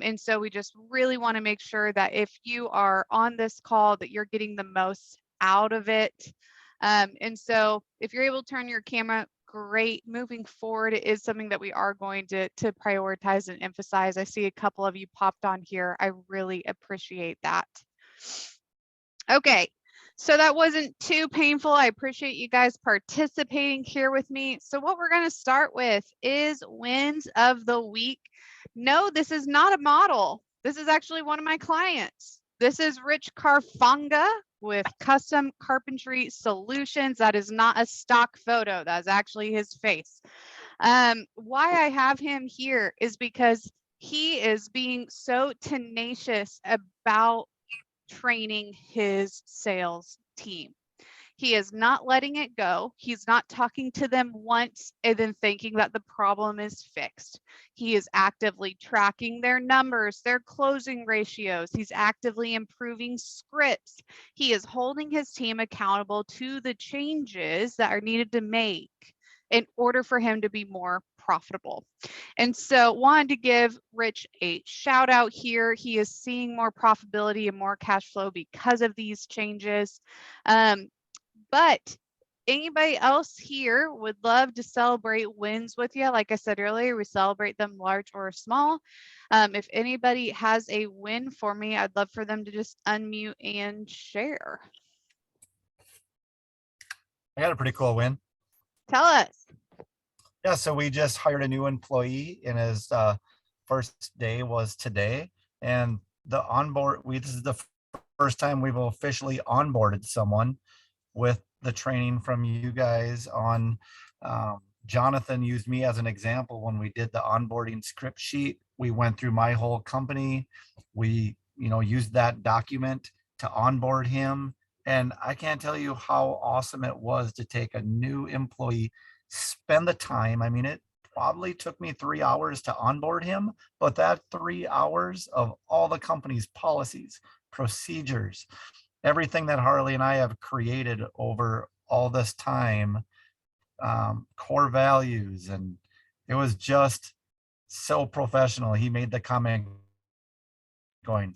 And so we just really want to make sure that if you are on this call, that you're getting the most out of it. And so if you're able to turn your camera, great. Moving forward, it is something that we are going to prioritize and emphasize. I see a couple of you popped on here. I really appreciate that. Okay, so that wasn't too painful. I appreciate you guys participating here with me. So what we're going to start with is wins of the week. No, this is not a model. This is actually one of my clients. This is Rich Carfanga with Custom Carpentry Solutions. That is not a stock photo. That's actually his face. Why I have him here is because he is being so tenacious about training his sales team. He is not letting it go. He's not talking to them once and then thinking that the problem is fixed. He is actively tracking their numbers, their closing ratios. He's actively improving scripts. He is holding his team accountable to the changes that are needed to make in order for him to be more profitable. And so wanted to give Rich a shout out here. He is seeing more profitability and more cash flow because of these changes. But anybody else here would love to celebrate wins with you. Like I said earlier, we celebrate them large or small. If anybody has a win for me, I'd love for them to just unmute and share. I got a pretty cool win. Tell us. Yeah, so we just hired a new employee, and his first day was today. And the this is the first time we've officially onboarded someone with the training from you guys on. Jonathan used me as an example when we did the onboarding script sheet. We went through my whole company. We, used that document to onboard him. And I can't tell you how awesome it was to take a new employee, spend the time. I mean, it probably took me 3 hours to onboard him, but that 3 hours of all the company's policies, procedures, everything that Harley and I have created over all this time, core values, and it was just so professional. He made the comment going,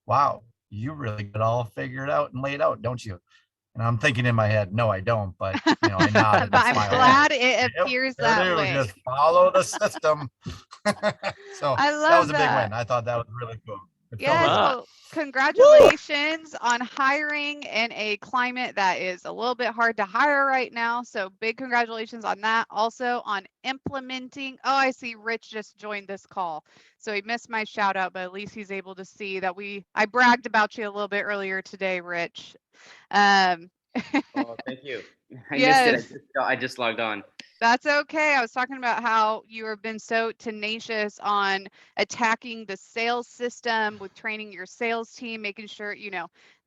wow, you really got it all figured out and laid out, don't you? And I'm thinking in my head, no, I don't, but I nodded. But I'm glad it appears that way. Just follow the system. So I love that was a big win. I thought that was really cool. Yes, well, congratulations on hiring in a climate that is a little bit hard to hire right now. So big congratulations on that. Also on implementing. Oh, I see Rich just joined this call. So he missed my shout out, but at least he's able to see that I bragged about you a little bit earlier today, Rich. Oh, thank you. I missed it. I just logged on. That's okay. I was talking about how you have been so tenacious on attacking the sales system with training your sales team, making sure,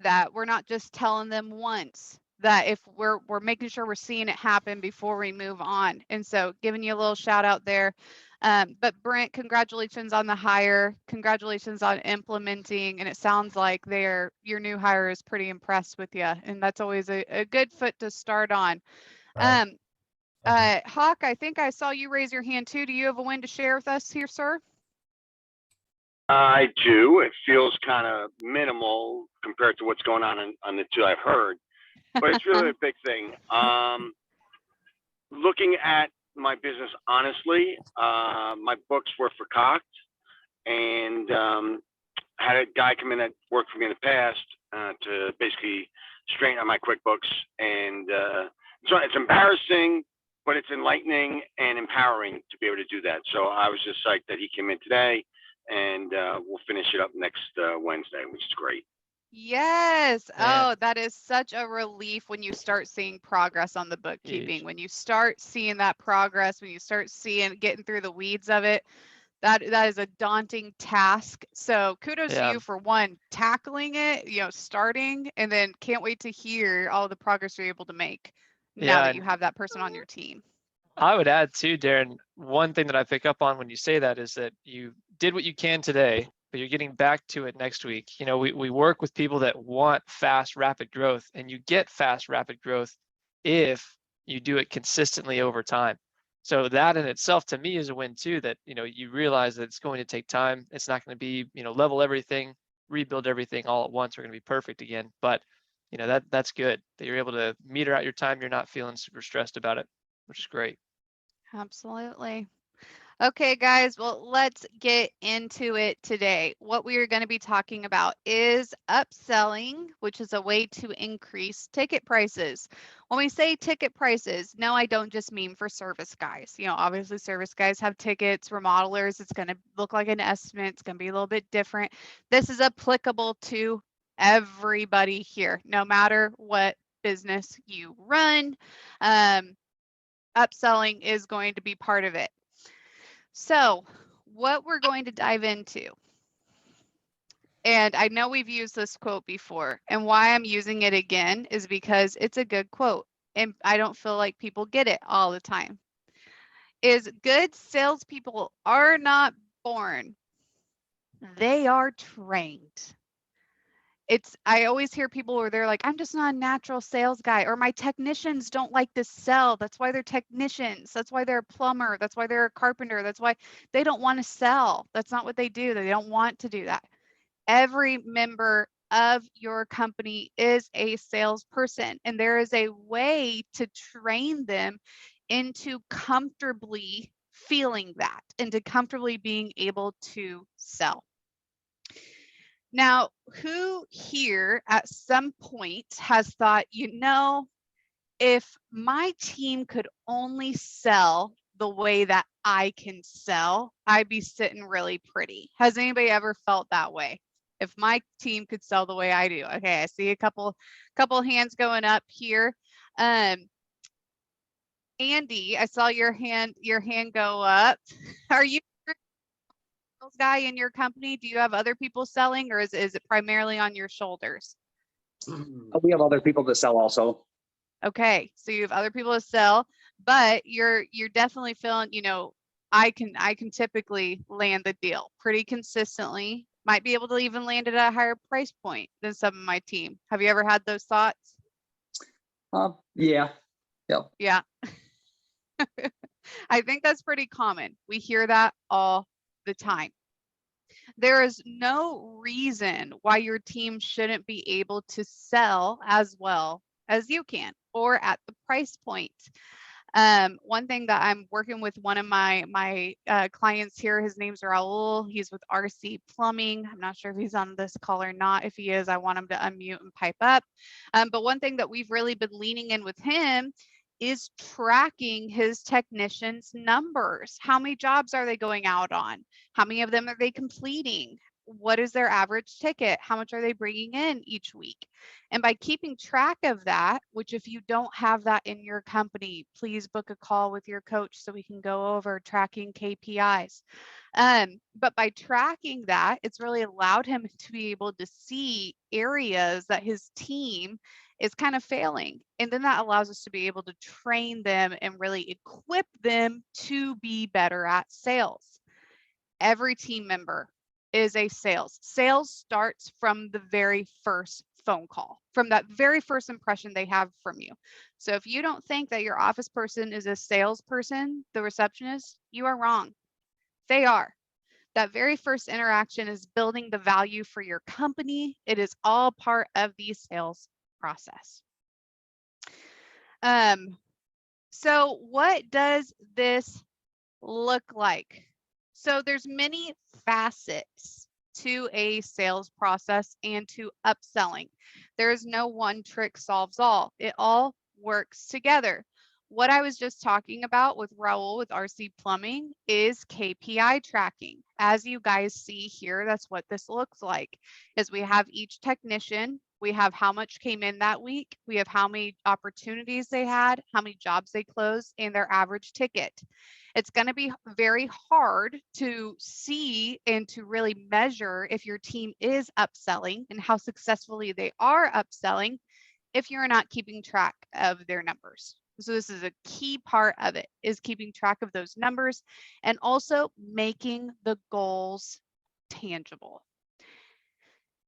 that we're not just telling them once, that if we're making sure we're seeing it happen before we move on. And so giving you a little shout out there. But Brent, congratulations on the hire. Congratulations on implementing. And it sounds like your new hire is pretty impressed with you. And that's always a good foot to start on. Right. Hawk, I think I saw you raise your hand too. Do you have a win to share with us here, sir? I do. It feels kind of minimal compared to what's going on the two I've heard, but it's really a big thing. Looking at my business honestly, my books were forcocked, and had a guy come in that worked for me in the past to basically straighten out my QuickBooks, and so it's embarrassing, but it's enlightening and empowering to be able to do that. So I was just psyched that he came in today, and we'll finish it up next Wednesday, which is great. Yes. Yeah. Oh, that is such a relief when you start seeing progress on the bookkeeping. When you start seeing that progress, when you start getting through the weeds of it, that is a daunting task. So kudos to you for tackling it, starting, and then can't wait to hear all the progress you're able to make now that you have that person on your team. I would add too, Darren, one thing that I pick up on when you say that is that you did what you can today, but you're getting back to it next week. We work with people that want fast, rapid growth, and you get fast, rapid growth if you do it consistently over time. So that in itself to me is a win too, that, you realize that it's going to take time. It's not going to be, level everything, rebuild everything all at once. We're going to be perfect again. But, that's good that you're able to meter out your time. You're not feeling super stressed about it, which is great. Absolutely. Okay, guys, well, let's get into it today. What we are going to be talking about is upselling, which is a way to increase ticket prices. When we say ticket prices, no, I don't just mean for service guys. Obviously service guys have tickets, remodelers, it's going to look like an estimate. It's going to be a little bit different. This is applicable to everybody here, no matter what business you run. Upselling is going to be part of it. So what we're going to dive into, and I know we've used this quote before, and why I'm using it again is because it's a good quote, and I don't feel like people get it all the time, is good salespeople are not born, they are trained. I always hear people where they're like, I'm just not a natural sales guy, or my technicians don't like to sell. That's why they're technicians. That's why they're a plumber. That's why they're a carpenter. That's why they don't want to sell. That's not what they do. They don't want to do that. Every member of your company is a salesperson, and there is a way to train them into comfortably feeling that, into comfortably being able to sell. Now, who here at some point has thought, if my team could only sell the way that I can sell, I'd be sitting really pretty. Has anybody ever felt that way? If my team could sell the way I do. Okay, I see a couple hands going up here. Andy, I saw your hand go up. Are you sales guy in your company? Do you have other people selling, or is it primarily on your shoulders? We have other people to sell also. Okay, so you have other people to sell, but you're definitely feeling, I can typically land the deal pretty consistently. Might be able to even land it at a higher price point than some of my team. Have you ever had those thoughts? Yeah. Yep. Yeah. I think that's pretty common. We hear that all the time. There is no reason why your team shouldn't be able to sell as well as you can, or at the price point. One thing that I'm working with one of my clients here, his name's Raul. He's with RC Plumbing. I'm not sure if he's on this call or not. If he is, I want him to unmute and pipe up. But one thing that we've really been leaning in with him is tracking his technicians' numbers. How many jobs are they going out on? How many of them are they completing? What is their average ticket? How much are they bringing in each week? And by keeping track of that, which if you don't have that in your company, please book a call with your coach so we can go over tracking KPIs. But by tracking that, it's really allowed him to be able to see areas that his team is kind of failing. And then that allows us to be able to train them and really equip them to be better at sales. Every team member is a sales. Sales starts from the very first phone call, from that very first impression they have from you. So if you don't think that your office person is a salesperson, the receptionist, you are wrong. They are. That very first interaction is building the value for your company. It is all part of the sales process. So what does this look like? So there's many facets to a sales process and to upselling. There is no one trick solves all. It all works together. What I was just talking about with Raul with RC Plumbing is KPI tracking. As you guys see here, that's what this looks like, is we have each technician, we have how much came in that week, we have how many opportunities they had, how many jobs they closed, and their average ticket. It's going to be very hard to see and to really measure if your team is upselling and how successfully they are upselling if you're not keeping track of their numbers. So this is a key part of it, is keeping track of those numbers and also making the goals tangible.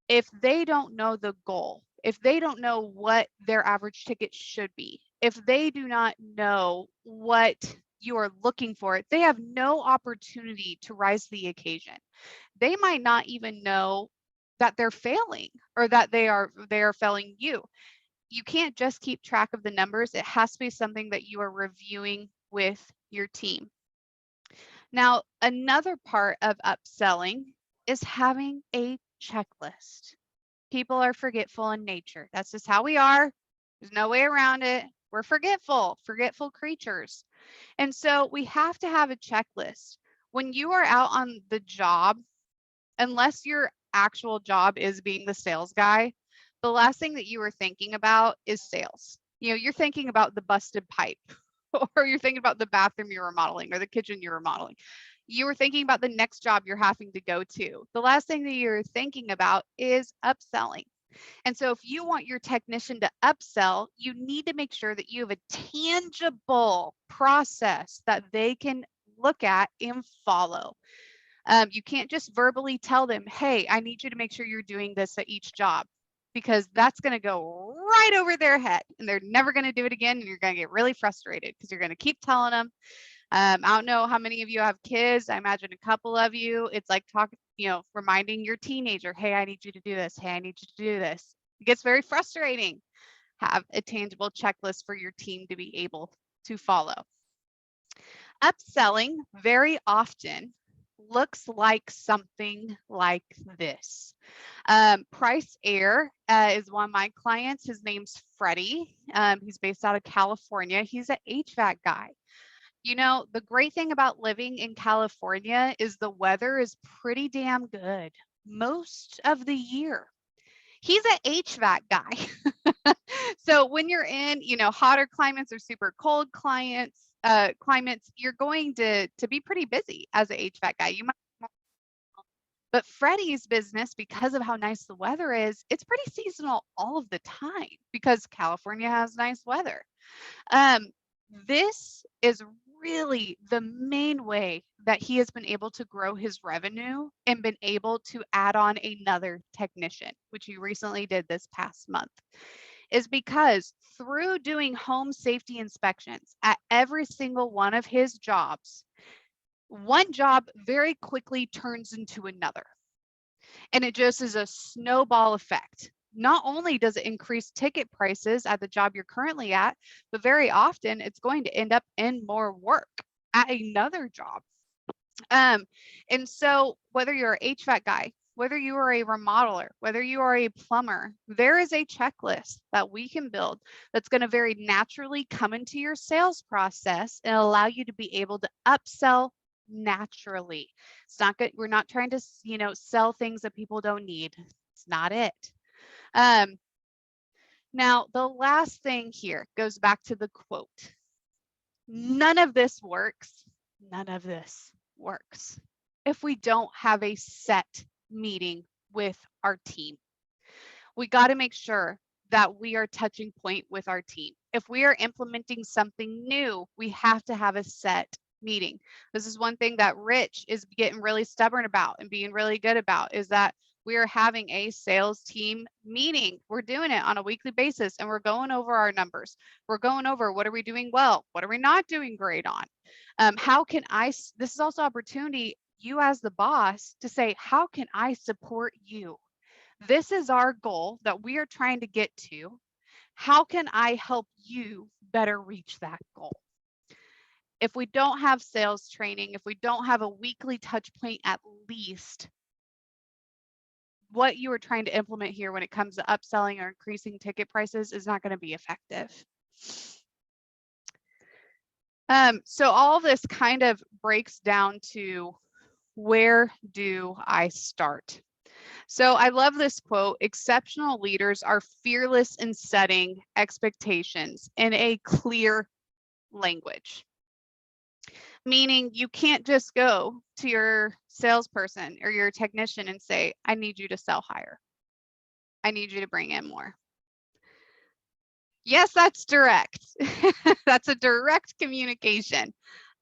If they don't know the goal, if they don't know what their average ticket should be, if they do not know what you are looking for it, they have no opportunity to rise to the occasion. They might not even know that they're failing or that they are failing you. You can't just keep track of the numbers. It has to be something that you are reviewing with your team. Now, another part of upselling is having a checklist. People are forgetful in nature. That's just how we are. There's no way around it. We're forgetful creatures. And so we have to have a checklist. When you are out on the job, unless your actual job is being the sales guy, the last thing that you are thinking about is sales. You know, you're thinking about the busted pipe, or you're thinking about the bathroom you're remodeling or the kitchen you're remodeling. You were thinking about the next job you're having to go to. The last thing that you're thinking about is upselling. And so if you want your technician to upsell, you need to make sure that you have a tangible process that they can look at and follow. You can't just verbally tell them, hey, I need you to make sure you're doing this at each job, because that's going to go right over their head and they're never going to do it again. And you're going to get really frustrated because you're going to keep telling them. I don't know how many of you have kids. I imagine a couple of you. It's like talking, reminding your teenager, hey, I need you to do this. Hey, I need you to do this. It gets very frustrating. Have a tangible checklist for your team to be able to follow. Upselling very often looks like something like this. Price Air is one of my clients. His name's Freddie. He's based out of California. He's an HVAC guy. You know, the great thing about living in California is the weather is pretty damn good most of the year. He's an HVAC guy. So when you're in, hotter climates or super cold climates, you're going to be pretty busy as an HVAC guy. But Freddie's business, because of how nice the weather is, it's pretty seasonal all of the time because California has nice weather. This is really the main way that he has been able to grow his revenue and been able to add on another technician, which he recently did this past month, is because through doing home safety inspections at every single one of his jobs, one job very quickly turns into another. And it just is a snowball effect. Not only does it increase ticket prices at the job you're currently at, but very often it's going to end up in more work at another job. And so whether you're an HVAC guy, whether you are a remodeler, whether you are a plumber, there is a checklist that we can build that's going to very naturally come into your sales process and allow you to be able to upsell naturally. It's not good. We're not trying to, sell things that people don't need. It's not it. Now, the last thing here goes back to the quote. None of this works. None of this works if we don't have a set meeting with our team. We got to make sure that we are touching point with our team. If we are implementing something new, we have to have a set meeting. This is one thing that Rich is getting really stubborn about and being really good about, is that we are having a sales team meeting. We're doing it on a weekly basis and we're going over our numbers. We're going over what are we doing well? What are we not doing great on? How can this is also opportunity, you as the boss, to say, how can I support you? This is our goal that we are trying to get to. How can I help you better reach that goal? If we don't have sales training, if we don't have a weekly touch point at least, what you are trying to implement here when it comes to upselling or increasing ticket prices is not going to be effective. So all this kind of breaks down to, where do I start? So I love this quote: exceptional leaders are fearless in setting expectations in a clear language. Meaning you can't just go to your salesperson or your technician and say, I need you to sell higher. I need you to bring in more. Yes, that's direct. That's a direct communication.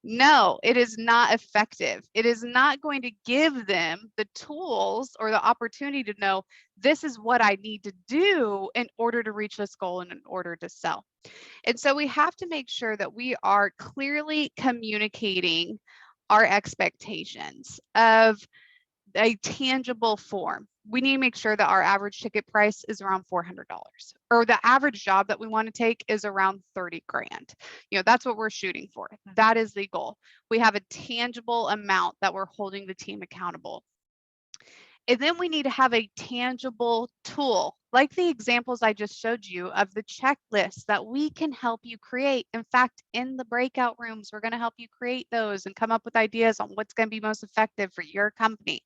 No, it is not effective. It is not going to give them the tools or the opportunity to know this is what I need to do in order to reach this goal and in order to sell. And so we have to make sure that we are clearly communicating our expectations of a tangible form. We need to make sure that our average ticket price is around $400, or the average job that we want to take is around 30 grand. You know, that's what we're shooting for. That is the goal. We have a tangible amount that we're holding the team accountable. And then we need to have a tangible tool, like the examples I just showed you of the checklist that we can help you create. In fact, in the breakout rooms, we're going to help you create those and come up with ideas on what's going to be most effective for your company.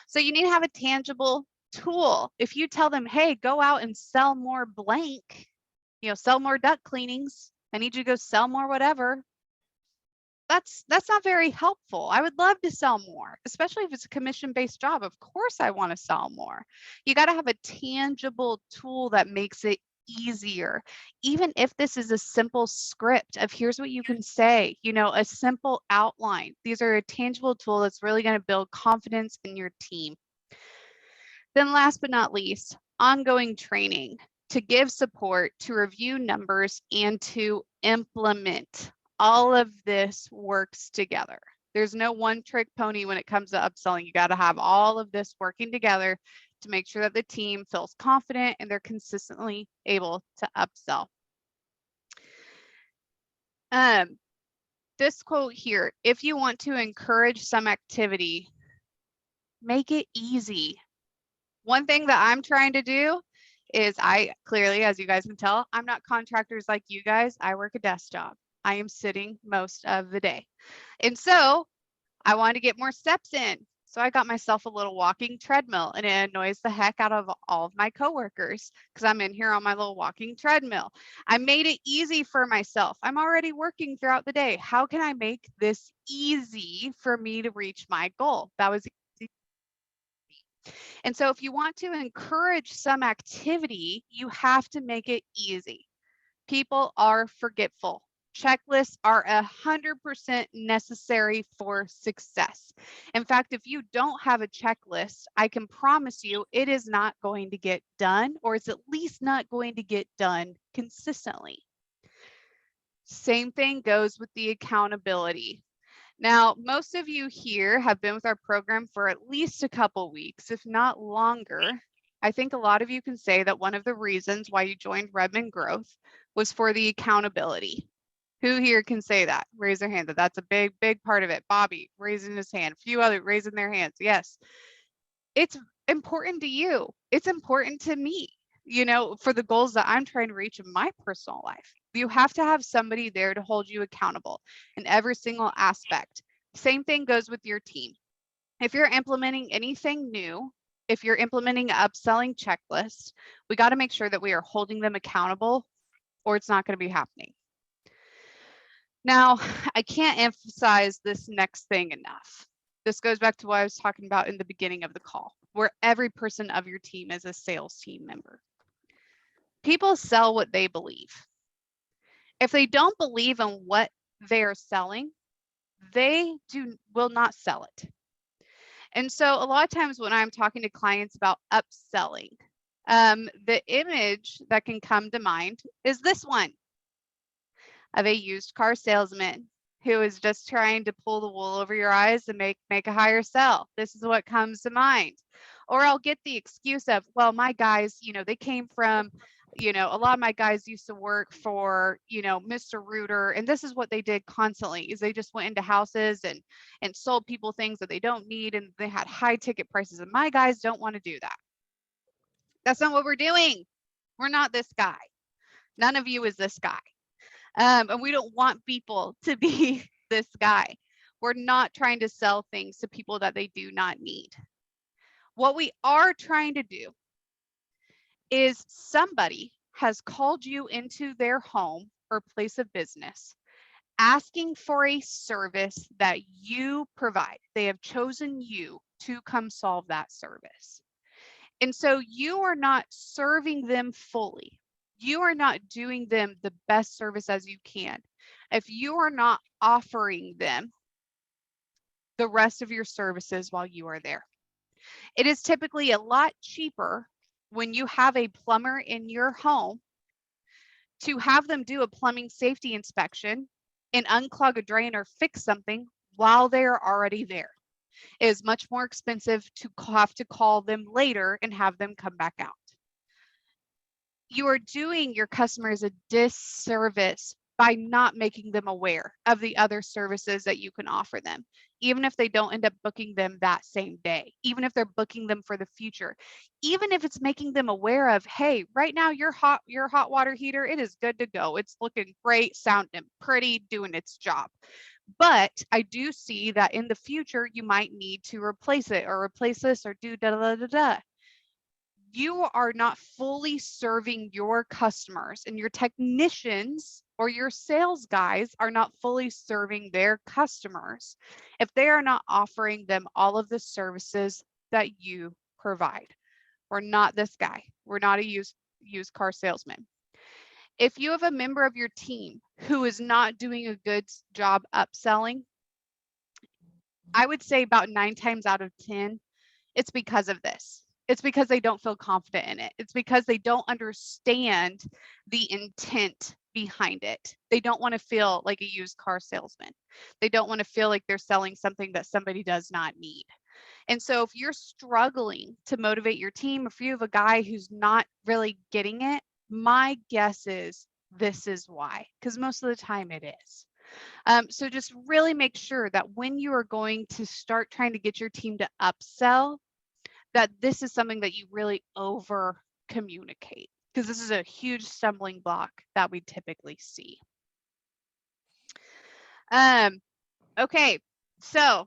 So you need to have a tangible tool. If you tell them, hey, go out and sell more blank, you know, sell more duct cleanings, I need you to go sell more whatever. That's not very helpful. I would love to sell more, especially if it's a commission-based job. Of course I want to sell more. You got to have a tangible tool that makes it easier. Even if this is a simple script of here's what you can say, you know, a simple outline. These are a tangible tool that's really going to build confidence in your team. Then last but not least, ongoing training to give support, to review numbers, and to implement. All of this works together. There's no one trick pony when it comes to upselling. You got to have all of this working together to make sure that the team feels confident and they're consistently able to upsell. This quote here, if you want to encourage some activity, make it easy. One thing that I'm trying to do is I clearly, as you guys can tell, I'm not contractors like you guys. I work a desk job. I am sitting most of the day. And so I wanted to get more steps in. So I got myself a little walking treadmill, and it annoys the heck out of all of my coworkers because I'm in here on my little walking treadmill. I made it easy for myself. I'm already working throughout the day. How can I make this easy for me to reach my goal? That was easy. And so if you want to encourage some activity, you have to make it easy. People are forgetful. Checklists are 100% necessary for success. In fact, if you don't have a checklist, I can promise you it is not going to get done, or it's at least not going to get done consistently. Same thing goes with the accountability. Now, most of you here have been with our program for at least a couple weeks, if not longer. I think a lot of you can say that one of the reasons why you joined Redmond Growth was for the accountability. Who here can say that? Raise their hand. That's a big, big part of it. Bobby raising his hand. A few others raising their hands. Yes. It's important to you. It's important to me, you know, for the goals that I'm trying to reach in my personal life. You have to have somebody there to hold you accountable in every single aspect. Same thing goes with your team. If you're implementing anything new, if you're implementing an upselling checklist, we got to make sure that we are holding them accountable, or it's not going to be happening. Now, I can't emphasize this next thing enough. This goes back to what I was talking about in the beginning of the call, where every person of your team is a sales team member. People sell what they believe. If they don't believe in what they are selling, they will not sell it. And so a lot of times when I'm talking to clients about upselling, the image that can come to mind is this one of a used car salesman who is just trying to pull the wool over your eyes and make a higher sell. This is what comes to mind. Or I'll get the excuse of, well, my guys, you know, they came from, you know, a lot of my guys used to work for, you know, Mr. Rooter, and this is what they did constantly is they just went into houses and sold people things that they don't need, and they had high ticket prices, and my guys don't want to do that. That's not what we're doing. We're not this guy. None of you is this guy. And we don't want people to be this guy. We're not trying to sell things to people that they do not need. What we are trying to do is somebody has called you into their home or place of business, asking for a service that you provide. They have chosen you to come solve that service. And so you are not serving them fully. You are not doing them the best service as you can. if you are not offering them the rest of your services while you are there. It is typically a lot cheaper when you have a plumber in your home to have them do a plumbing safety inspection and unclog a drain or fix something while they're already there. It is much more expensive to have to call them later and have them come back out. You are doing your customers a disservice by not making them aware of the other services that you can offer them, even if they don't end up booking them that same day, even if they're booking them for the future, even if it's making them aware of, hey, right now your hot water heater, it is good to go. It's looking great, sounding pretty, doing its job. But I do see that in the future, you might need to replace it or replace this or do da da da da. You are not fully serving your customers, and your technicians or your sales guys are not fully serving their customers if they are not offering them all of the services that you provide. We're not this guy. We're not a used car salesman. If you have a member of your team who is not doing a good job upselling, I would say about 9 times out of 10, it's because of this. It's because they don't feel confident in it. It's because they don't understand the intent behind it. They don't want to feel like a used car salesman. They don't want to feel like they're selling something that somebody does not need. And so if you're struggling to motivate your team, if you have a guy who's not really getting it, my guess is this is why, because most of the time it is. So just really make sure that when you are going to start trying to get your team to upsell, that this is something that you really over communicate, because this is a huge stumbling block that we typically see. Okay, so